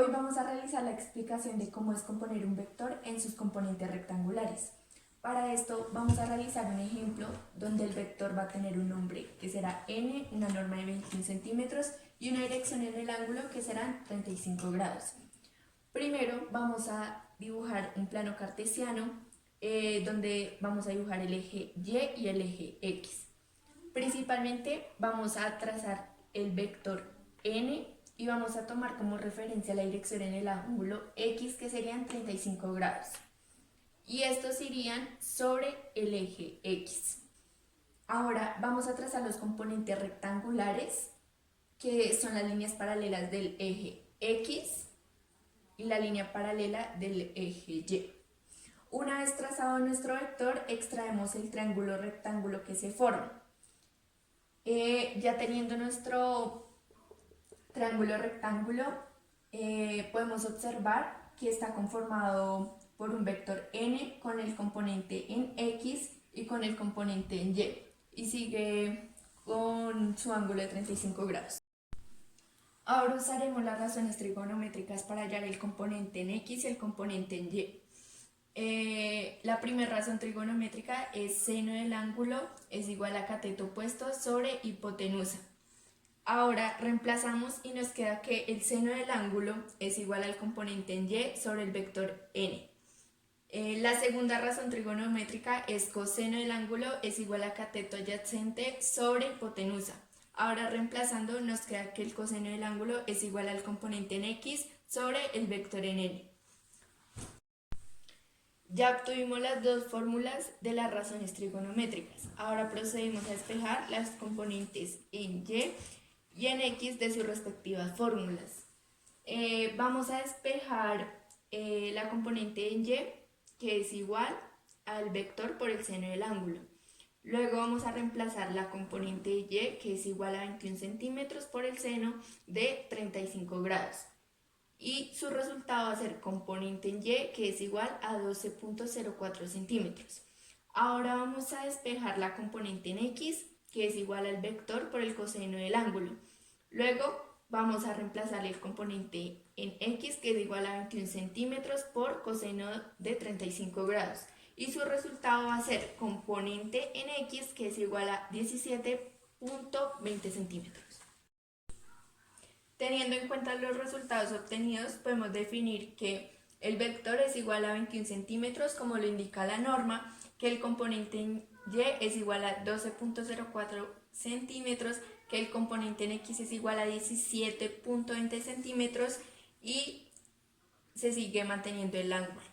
Hoy vamos a realizar la explicación de cómo es componer un vector en sus componentes rectangulares. Para esto vamos a realizar un ejemplo donde el vector va a tener un nombre que será n, una norma de 21 centímetros y una dirección en el ángulo que serán 35 grados. Primero vamos a dibujar un plano cartesiano donde vamos a dibujar el eje y y el eje x. Principalmente vamos a trazar el vector n y vamos a tomar como referencia la dirección en el ángulo x, que serían 35 grados. Y estos irían sobre el eje x. Ahora vamos a trazar los componentes rectangulares, que son las líneas paralelas del eje x y la línea paralela del eje y. Una vez trazado nuestro vector, extraemos el triángulo rectángulo que se forma. Ya teniendo nuestro triángulo rectángulo, podemos observar que está conformado por un vector n con el componente en x y con el componente en y sigue con su ángulo de 35 grados. Ahora usaremos las razones trigonométricas para hallar el componente en x y el componente en y. La primera razón trigonométrica es seno del ángulo es igual a cateto opuesto sobre hipotenusa. Ahora reemplazamos y nos queda que el seno del ángulo es igual al componente en y sobre el vector n. La segunda razón trigonométrica es coseno del ángulo es igual a cateto adyacente sobre hipotenusa. Ahora reemplazando nos queda que el coseno del ángulo es igual al componente en x sobre el vector en n. Ya obtuvimos las dos fórmulas de las razones trigonométricas. Ahora procedemos a despejar las componentes en y en x de sus respectivas fórmulas. Vamos a despejar la componente en y, que es igual al vector por el seno del ángulo. Luego vamos a reemplazar la componente y, que es igual a 21 centímetros por el seno de 35 grados. Y su resultado va a ser componente en y, que es igual a 12.04 centímetros. Ahora vamos a despejar la componente en x, que es igual al vector por el coseno del ángulo. Luego vamos a reemplazar el componente en x, que es igual a 21 centímetros por coseno de 35 grados. Y su resultado va a ser componente en x, que es igual a 17.20 centímetros. Teniendo en cuenta los resultados obtenidos, podemos definir que el vector es igual a 21 centímetros, como lo indica la norma, que el componente en y es igual a 12.04 centímetros, que el componente en x es igual a 17.20 centímetros y se sigue manteniendo el ángulo.